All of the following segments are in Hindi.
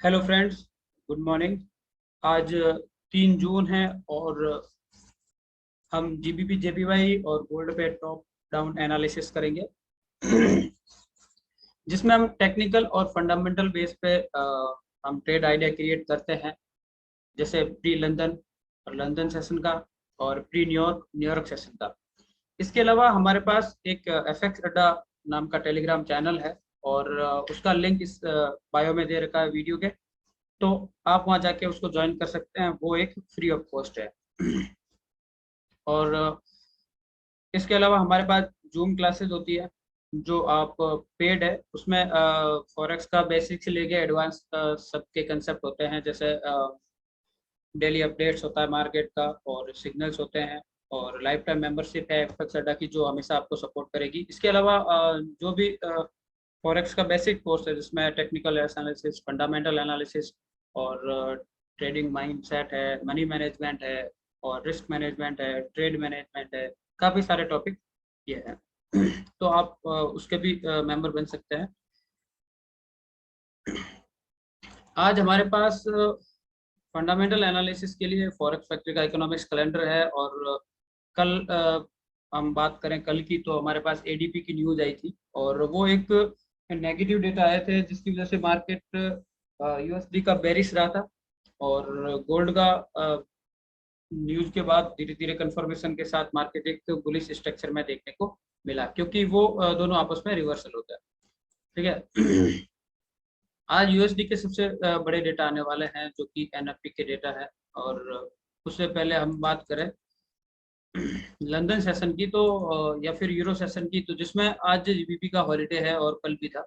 Hello friends, good morning. आज 3 जून है और हम जीबीपी जेपीवाई और गोल्ड पे टॉप डाउन एनालिसिस करेंगे जिसमें हम टेक्निकल और फंडामेंटल बेस पे हम ट्रेड आइडिया क्रिएट करते हैं। जैसे प्री लंदन और लंदन सेशन का और प्री न्यूयॉर्क न्यूयॉर्क सेशन का। इसके अलावा हमारे पास एक एफएक्स अड्डा नाम का टेलीग्राम चैनल है और उसका लिंक इस बायो में दे रखा है वीडियो के। तो आप वहां जाके उसको ज्वाइन कर सकते हैं, वो एक फ्री ऑफ कॉस्ट है। और इसके अलावा हमारे पास जूम क्लासेस होती है जो आप पेड है। उसमें फॉरेक्स का बेसिक से लेके एडवांस सबके कंसेप्ट होते हैं। जैसे डेली अपडेट्स होता है मार्केट का और सिग्नल्स होते हैं और लाइफ टाइम मेंबरशिप है एफएक्स अड्डा की जो हमेशा आपको सपोर्ट करेगी। इसके अलावा जो भी फॉरेक्स का बेसिक कोर्स है जिसमें टेक्निकल एनालिसिस, फंडामेंटल एनालिसिस और ट्रेडिंग माइंडसेट है, मनी मैनेजमेंट है और रिस्क मैनेजमेंट है, ट्रेड मैनेजमेंट है, काफ़ी सारे टॉपिक ये हैं। तो आप उसके भी मेंबर बन सकते हैं। आज हमारे पास फंडामेंटल एनालिसिस के लिए फॉरेक्स फैक्ट्री का इकोनॉमिक्स कैलेंडर है। और कल हम बात करें कल की, तो हमारे पास एडीपी की न्यूज आई थी और वो एक नेगेटिव डेटा आए थे जिसकी वजह से मार्केट यूएसडी का बेरिश रहा था। और गोल्ड का न्यूज के बाद धीरे धीरे कंफर्मेशन के साथ मार्केट एक बुलिश स्ट्रक्चर में देखने को मिला, क्योंकि वो दोनों आपस में रिवर्सल होता है। ठीक है। आज यूएसडी के सबसे बड़े डेटा आने वाले हैं जो कि एनएफपी के डेटा है। और उससे पहले हम बात करें लंदन सेशन की, तो या फिर यूरो सेशन की, तो जिसमें आज जीबीपी का हॉलीडे है और कल भी था,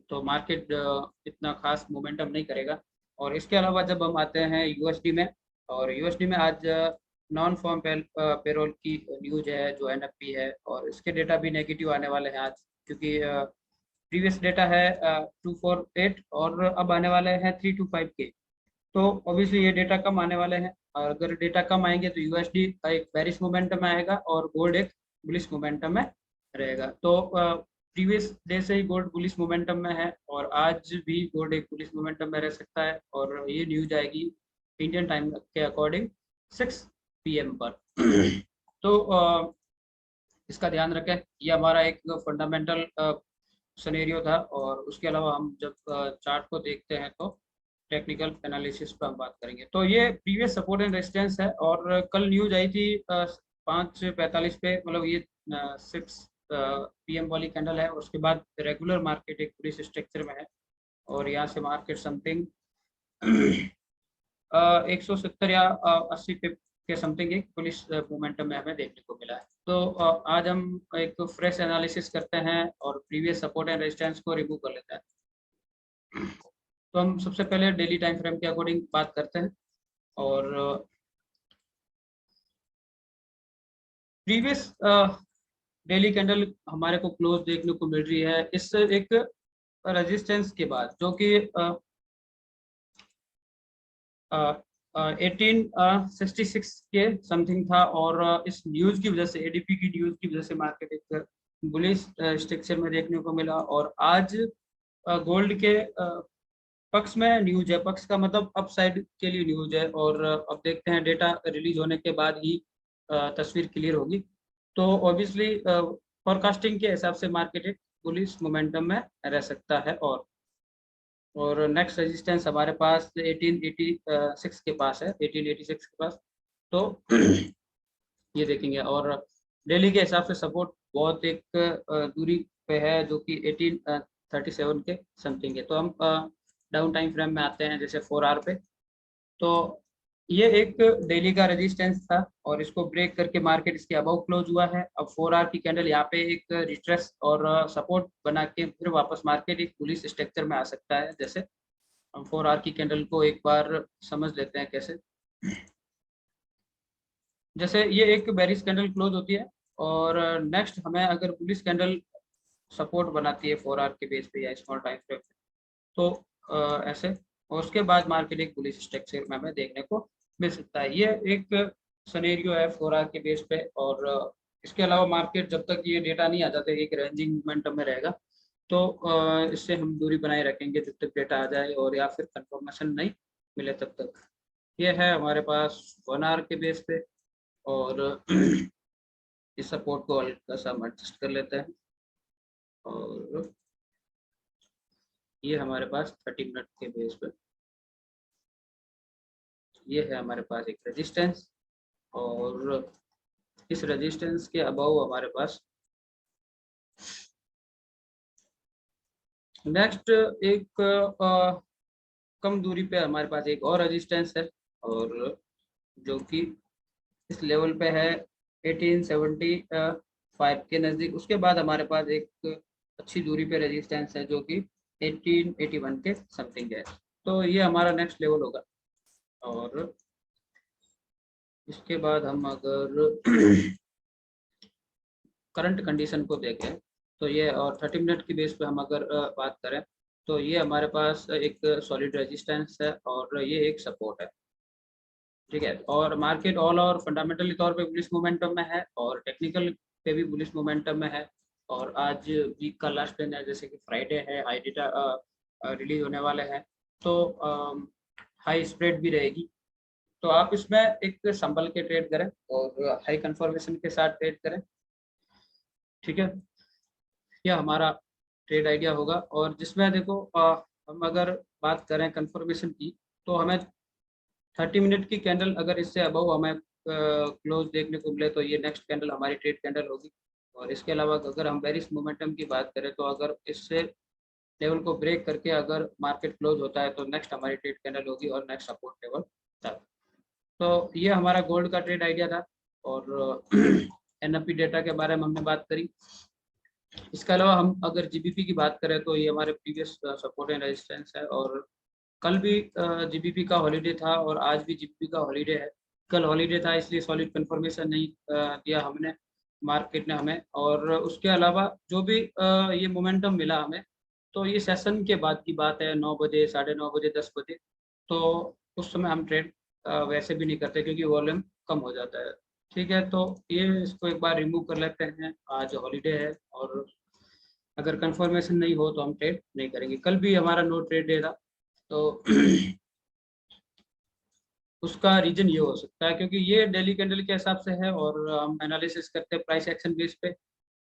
तो मार्केट इतना खास मोमेंटम नहीं करेगा। और इसके अलावा जब हम आते हैं यूएसडी में, और यूएसडी में आज नॉन फॉर्म पेरोल की न्यूज है जो एनएफपी है, और इसके डेटा भी नेगेटिव आने वाले हैं आज, क्योंकि प्रीवियस डेटा है 248 और अब आने वाले हैं 325 के। तो ऑब्वियसली ये डेटा कम आने वाले हैं, और अगर डेटा कम आएंगे तो यूएसडी का एक बेरिश मोमेंटम में आएगा और गोल्ड एक बुलिश मोमेंटम में रहेगा। तो प्रीवियस डे से ही गोल्ड बुलिश मोमेंटम में है और आज भी गोल्ड एक बुलिश मोमेंटम में रह सकता है। और ये न्यूज आएगी इंडियन टाइम के अकॉर्डिंग 6 PM पर। तो इसका ध्यान रखें। ये हमारा एक फंडामेंटल सिनेरियो था। और उसके अलावा हम जब चार्ट को देखते हैं तो टेक्निकल एनालिसिस पर हम बात करेंगे। तो ये प्रीवियस सपोर्ट एंड रेजिस्टेंस है। और कल न्यूज आई थी 5:45 पे, मतलब ये 6 PM वाली कैंडल है। उसके बाद रेगुलर मार्केट एक पूरी स्ट्रक्चर में है और यहाँ से मार्केट समथिंग 170 या 80 पे के समथिंग एक पुलिस मोमेंटम में हमें देखने को मिला है। तो आज हम एक फ्रेश एनालिसिस करते हैं और प्रीवियस सपोर्ट एंड रेजिस्टेंस को रिमूव कर लेते हैं। तो हम सबसे पहले डेली टाइम फ्रेम के अकॉर्डिंग बात करते हैं। और प्रीवियस डेली कैंडल हमारे को क्लोज देखने को मिल रही है इस एक रेजिस्टेंस के बाद, जो कि 1866 के समथिंग था। और इस न्यूज की वजह से, एडीपी की न्यूज की वजह से मार्केट एक बुलिश स्ट्रक्चर में देखने को मिला। और आज गोल्ड के पक्ष में न्यूज है। पक्ष का मतलब अपसाइड के लिए न्यूज है। और अब देखते हैं डेटा रिलीज होने के बाद ही तस्वीर क्लियर होगी। तो ऑब्वियसली फोरकास्टिंग के हिसाब से मार्केट एक बुलिश मोमेंटम में रह सकता है। और नेक्स्ट रेजिस्टेंस हमारे पास 1886 के पास है, 1886 के पास। तो ये देखेंगे। और दिल्ली के हिसाब से सपोर्ट बहुत एक दूरी पे है जो कि 1837 के समथिंग है। तो हम डाउन टाइम फ्रेम में आते हैं, जैसे 4 आवर पे। तो ये एक डेली का रेजिस्टेंस था और इसको ब्रेक करके मार्केट इसके अबव क्लोज हुआ है। अब 4 आवर की कैंडल यहाँ पे एक रिट्रेस और सपोर्ट बना के फिर वापस मार्केट एक बुलिश स्ट्रक्चर में आ सकता है। जैसे हम 4 आवर की कैंडल को एक बार समझ लेते हैं कैसे। जैसे ये एक बेरिश कैंडल क्लोज होती है और नेक्स्ट हमें अगर बुलिश कैंडल सपोर्ट बनाती है 4 आवर के बेस पे या स्मॉल टाइम फ्रेम पे, तो ऐसे, और उसके बाद मार्केट एक बुलिश स्ट्रक्चर में हमें देखने को मिल सकता है। ये एक सिनेरियो है 4 आवर के बेस पे। और इसके अलावा मार्केट जब तक ये डेटा नहीं आ जाते एक रेंजिंग मोमेंटम में रहेगा। तो इससे हम दूरी बनाए रखेंगे जब तक डेटा आ जाए और या फिर कंफर्मेशन नहीं मिले तब तक। ये है हमारे पास 1 आवर के बेस पे। और इस सपोर्ट को हल्का सा हम एडजस्ट कर लेते हैं। और ये हमारे पास 30 मिनट के बेस पे, ये है हमारे पास एक रेजिस्टेंस। और इस रेजिस्टेंस के अबव हमारे पास नेक्स्ट एक कम दूरी पे हमारे पास एक और रेजिस्टेंस है, और जो कि इस लेवल पे है 1875 के नज़दीक। उसके बाद हमारे पास एक अच्छी दूरी पे रेजिस्टेंस है जो कि 1881 के समथिंग है। तो ये हमारा नेक्स्ट लेवल होगा। और इसके बाद हम अगर करंट कंडीशन को देखें तो ये, और 30 मिनट की बेस पे हम अगर बात करें तो ये हमारे पास एक सॉलिड रेजिस्टेंस है और ये एक सपोर्ट है। ठीक है, और मार्केट ऑल और फंडामेंटली तौर पे बुलिश मोमेंटम में है और टेक्निकल पे भी बुलिश मोमेंटम में है। और आज वीक का लास्ट दिन है, जैसे कि फ्राइडे है, हाई डेटा रिलीज होने वाले हैं, तो हाई स्प्रेड भी रहेगी। तो आप इसमें एक संभल के ट्रेड करें और हाई कंफर्मेशन के साथ ट्रेड करें। ठीक है, यह हमारा ट्रेड आइडिया होगा। और जिसमें देखो हम अगर बात करें कंफर्मेशन की, तो हमें 30 मिनट की कैंडल अगर इससे अबव हमें क्लोज देखने को मिले तो ये नेक्स्ट कैंडल हमारी ट्रेड कैंडल होगी। और इसके अलावा अगर हम बेरिश मोमेंटम की बात करें तो अगर इससे लेवल को ब्रेक करके अगर मार्केट क्लोज होता है तो नेक्स्ट हमारी ट्रेड कैंडल होगी और नेक्स्ट सपोर्ट लेवल था। तो ये हमारा गोल्ड का ट्रेड आइडिया था। और एनएफपी डेटा के बारे में हमने बात करी। इसके अलावा हम अगर जीबीपी की बात करें तो ये हमारे प्रीवियस सपोर्ट एंड रेजिस्टेंस है। और कल भी जीबीपी का हॉलीडे था और आज भी जीबीपी का हॉलीडे है। कल हॉलीडे था इसलिए सॉलिड कंफर्मेशन नहीं दिया हमने, मार्केट ने हमें। और उसके अलावा जो भी ये मोमेंटम मिला हमें, तो ये सेशन के बाद की बात है, 9 बजे, 9:30 बजे, 10 बजे। तो उस समय हम ट्रेड वैसे भी नहीं करते क्योंकि वॉल्यूम कम हो जाता है। ठीक है, तो ये इसको एक बार रिमूव कर लेते हैं, आज हॉलीडे है। और अगर कंफर्मेशन नहीं हो तो हम ट्रेड नहीं करेंगे। कल भी हमारा नो ट्रेड डे था, तो उसका रीजन ये हो सकता है क्योंकि ये डेली कैंडल के हिसाब से है और हम एनालिसिस करते हैं प्राइस एक्शन बेस पे।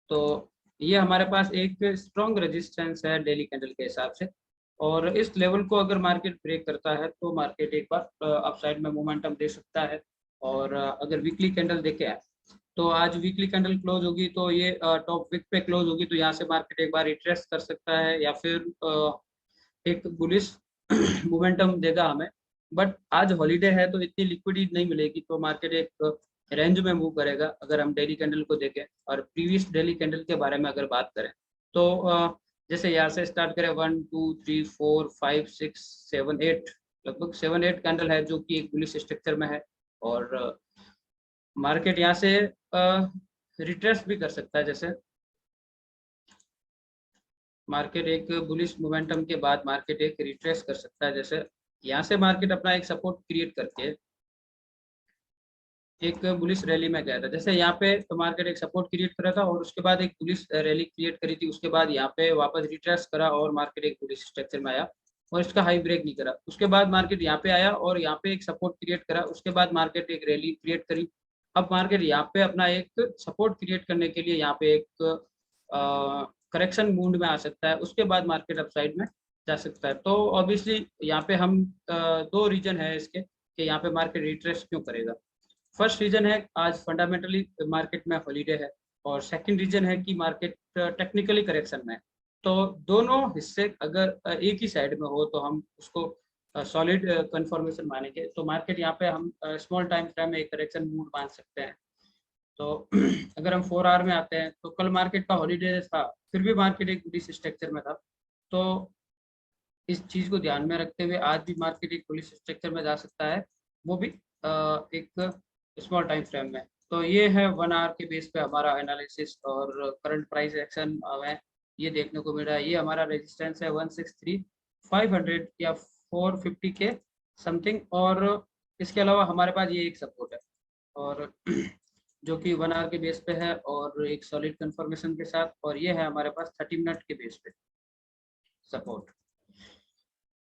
तो ये हमारे पास एक स्ट्रॉन्ग रेजिस्टेंस है डेली कैंडल के हिसाब से। और इस लेवल को अगर मार्केट ब्रेक करता है तो मार्केट एक बार अपसाइड में मोमेंटम दे सकता है। और अगर वीकली कैंडल देखे तो आज वीकली कैंडल क्लोज होगी तो ये टॉप विक पे क्लोज होगी, तो यहाँ से मार्केट एक बार रिट्रेस कर सकता है या फिर एक बुलिश मोमेंटम देगा हमें। बट आज हॉलीडे है तो इतनी लिक्विडिटी नहीं मिलेगी, तो मार्केट एक रेंज में मूव करेगा। अगर हम डेली कैंडल को देखें और प्रीवियस डेली कैंडल के बारे में अगर बात करें तो जैसे यहाँ से स्टार्ट करें 1 2 3 4 5 6 7 8, लगभग 7 8 कैंडल है जो कि एक बुलिश स्ट्रक्चर में है। और मार्केट यहाँ से रिट्रेस भी कर सकता है। जैसे मार्केट एक बुलिश मोमेंटम के बाद मार्केट एक रिट्रेस कर सकता है। जैसे यहाँ से मार्केट अपना एक सपोर्ट क्रिएट करके एक बुलिश रैली में गया था। जैसे यहाँ पे तो मार्केट एक सपोर्ट क्रिएट करा था और उसके बाद एक बुलिश रैली क्रिएट करी थी। उसके बाद यहाँ पे वापस रिट्रेस करा और मार्केट एक बुलिश स्ट्रक्चर में आया और इसका हाई ब्रेक नहीं करा। उसके बाद मार्केट यहाँ पे आया और यहाँ पे एक सपोर्ट क्रिएट करा। उसके बाद मार्केट एक रैली क्रिएट करी। अब मार्केट यहाँ पे अपना एक सपोर्ट क्रिएट करने के लिए यहाँ पे एक करेक्शन मूड में आ सकता है। उसके बाद मार्केट अपसाइड में जा सकता है। तो ऑब्वियसली यहाँ पे हम दो रीजन है इसके कि यहाँ पे मार्केट रिट्रेस क्यों करेगा। फर्स्ट रीजन है आज फंडामेंटली मार्केट में हॉलीडे है, और सेकंड रीजन है कि मार्केट टेक्निकली करेक्शन में है। तो दोनों हिस्से अगर एक ही साइड में हो तो हम उसको सॉलिड कंफर्मेशन मानेंगे। तो मार्केट यहाँ पे हम स्मॉल टाइम फ्रेम में एक करेक्शन मूड मान सकते हैं। तो अगर हम 4 आवर में आते हैं तो कल मार्केट का हॉलीडे था, फिर भी मार्केट एक बुलिश स्ट्रक्चर में था। तो इस चीज को ध्यान में रखते हुए आज भी मार्केट एक बुलिश स्ट्रक्चर में जा सकता है, वो भी एक स्मॉल टाइम फ्रेम में। तो ये है 1 आवर के बेस पे हमारा एनालिसिस और करंट प्राइस एक्शन हमें ये देखने को मिल रहा है। ये हमारा रेजिस्टेंस है 163,500 या 450 के समथिंग। और इसके अलावा हमारे पास ये एक सपोर्ट है। और जो कि 1 आवर के बेस पे है और एक सॉलिड कंफर्मेशन के साथ, और ये है हमारे पास 30 मिनट के बेस पे सपोर्ट।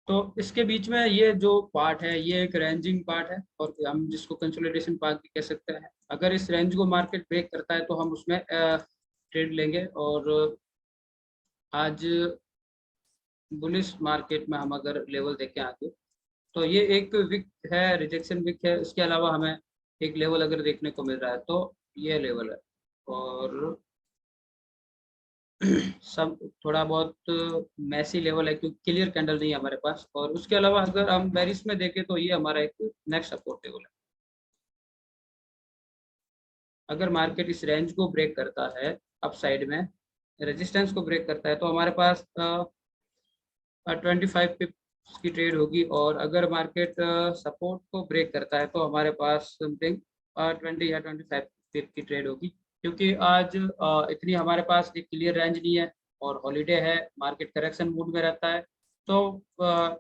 तो इसके बीच में ये जो पार्ट है ये एक रेंजिंग पार्ट है, और हम जिसको कंसोलिडेशन पार्ट भी कह सकते हैं। अगर इस रेंज को मार्केट ब्रेक करता है तो हम उसमें ट्रेड लेंगे, और आज बुलिश मार्केट में हम अगर लेवल देखें आगे, तो ये एक विक है, रिजेक्शन विक है। इसके अलावा हमें एक लेवल अगर देखने को मिल रहा है तो ये लेवल है, और सब थोड़ा बहुत मैसी लेवल है क्योंकि क्लियर कैंडल नहीं है हमारे पास। और उसके अलावा अगर हम बेरिस में देखें तो ये हमारा एक नेक्स्ट सपोर्ट लेवल है। अगर मार्केट इस रेंज को ब्रेक करता है, अप साइड में रेजिस्टेंस को ब्रेक करता है, तो हमारे पास 25 पिप्स की ट्रेड होगी। और अगर मार्केट सपोर्ट को ब्रेक करता है तो हमारे पास समथिंग 20 या 25 पिप की ट्रेड होगी, क्योंकि आज इतनी हमारे पास एक क्लियर रेंज नहीं है और हॉलीडे है, मार्केट करेक्शन मूड में रहता है। तो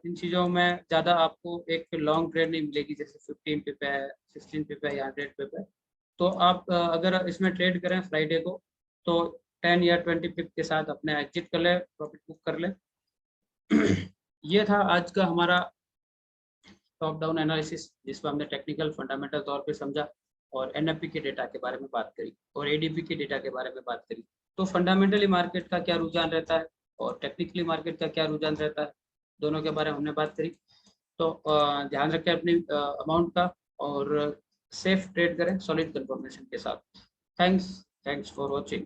इन चीज़ों में ज़्यादा आपको एक लॉन्ग ट्रेड नहीं मिलेगी, जैसे 15 पिप है, 16 पिप है या 100 पिप है। तो आप अगर इसमें ट्रेड करें फ्राइडे को, तो 10 या 20 पिप के साथ अपने एग्जिट कर ले, प्रॉफिट बुक कर ले। ये था आज का हमारा टॉप डाउन एनालिसिस, जिसमें हमने टेक्निकल फंडामेंटल तौर पे समझा और एनएफपी के डेटा के बारे में बात करी और एडीपी के डेटा के बारे में बात करी। तो फंडामेंटली मार्केट का क्या रुझान रहता है और टेक्निकली मार्केट का क्या रुझान रहता है, दोनों के बारे में हमने बात करी। तो ध्यान रखें अपनी अमाउंट का, और सेफ ट्रेड करें सॉलिड कंफर्मेशन के साथ। Thanks for watching.